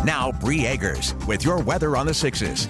Now, Bree Eggers with your weather on the 6s.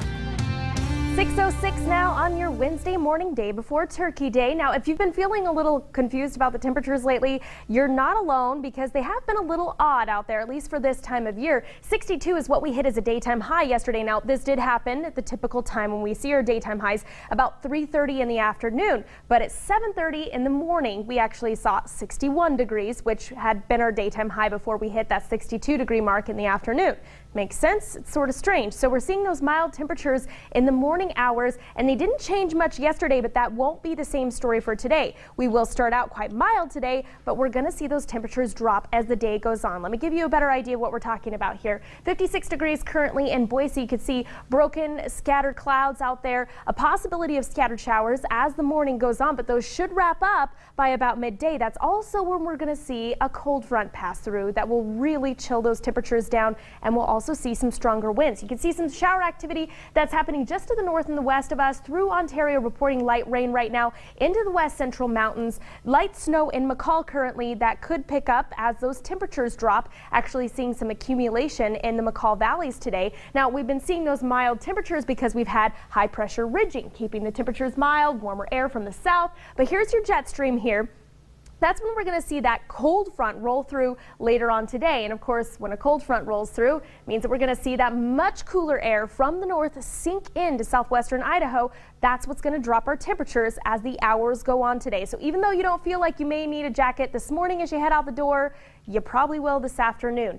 6:06 now on your Wednesday morning, day before Turkey Day. Now, if you've been feeling a little confused about the temperatures lately, you're not alone because they have been a little odd out there, at least for this time of year. 62 is what we hit as a daytime high yesterday. Now, this did happen at the typical time when we see our daytime highs, about 3:30 in the afternoon. But at 7:30 in the morning, we actually saw 61 degrees, which had been our daytime high before we hit that 62-degree mark in the afternoon. Makes sense? It's sort of strange. So we're seeing those mild temperatures in the morning hours, and they didn't change much yesterday, but that won't be the same story for today. We will start out quite mild today, but we're going to see those temperatures drop as the day goes on. Let me give you a better idea of what we're talking about here. 56 degrees currently in Boise. You can see broken, scattered clouds out there, a possibility of scattered showers as the morning goes on, but those should wrap up by about midday. That's also when we're going to see a cold front pass through that will really chill those temperatures down, and we'll also see some stronger winds. You can see some shower activity that's happening just to the north and the west of us through Ontario, reporting light rain right now into the west central mountains. Light snow in McCall currently that could pick up as those temperatures drop. Actually seeing some accumulation in the McCall valleys today. Now, we've been seeing those mild temperatures because we've had high pressure ridging, keeping the temperatures mild, warmer air from the south. But here's your jet stream here. That's when we're going to see that cold front roll through later on today. And of course, when a cold front rolls through, it means that we're going to see that much cooler air from the north sink into southwestern Idaho. That's what's going to drop our temperatures as the hours go on today. So even though you don't feel like you may need a jacket this morning as you head out the door, you probably will this afternoon.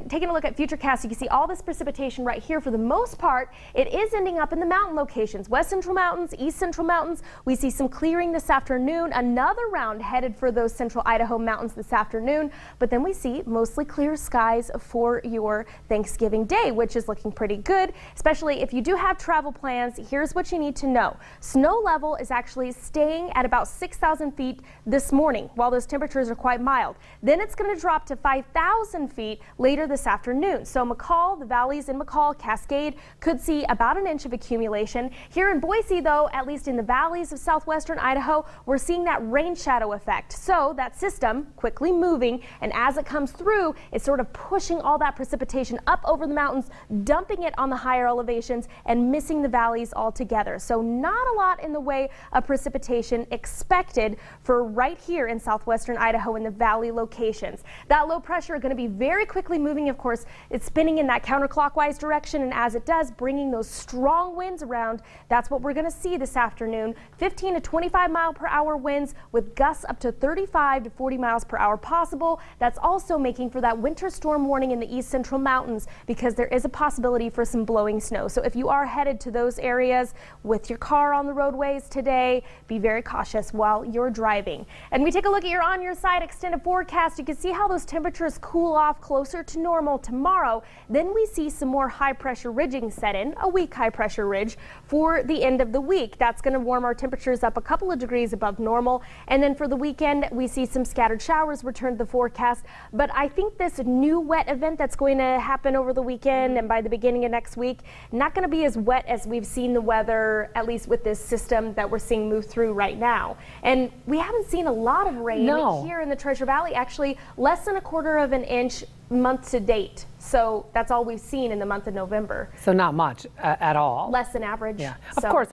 Taking a look at futurecast, you can see all this precipitation right here. For the most part, it is ending up in the mountain locations, west central mountains, east central mountains. We see some clearing this afternoon, another round headed for those central Idaho mountains this afternoon. But then we see mostly clear skies for your Thanksgiving Day, which is looking pretty good, especially if you do have travel plans. Here's what you need to know. Snow level is actually staying at about 6,000 feet this morning, while those temperatures are quite mild. Then it's going to drop to 5,000 feet later this afternoon. So McCall, the valleys in McCall, Cascade could see about an inch of accumulation. Here in Boise, though, at least in the valleys of southwestern Idaho, we're seeing that rain shadow effect. So that system quickly moving, and as it comes through, it's sort of pushing all that precipitation up over the mountains, dumping it on the higher elevations and missing the valleys altogether. So not a lot in the way of precipitation expected for right here in southwestern Idaho in the valley locations. That low pressure is going to be very quickly moving. Of course, it's spinning in that counterclockwise direction, and as it does, bringing those strong winds around. That's what we're going to see this afternoon. 15 to 25 mile per hour winds with gusts up to 35 to 40 miles per hour possible. That's also making for that winter storm warning in the east central mountains because there is a possibility for some blowing snow. So if you are headed to those areas with your car on the roadways today, be very cautious while you're driving. And we take a look at your on your side extended forecast. You can see how those temperatures cool off closer to normal tomorrow. Then we see some more high pressure ridging set in, a weak high pressure ridge for the end of the week. That's going to warm our temperatures up a couple of degrees above normal. And then for the weekend, we see some scattered showers return to the forecast. But I think this new wet event that's going to happen over the weekend and by the beginning of next week, not going to be as wet as we've seen the weather, at least with this system that we're seeing move through right now. And we haven't seen a lot of rain here in the Treasure Valley, actually less than 1/4 of an inch month to date. So that's all we've seen in the month of November. So not much at all. Less than average. Yeah, of course.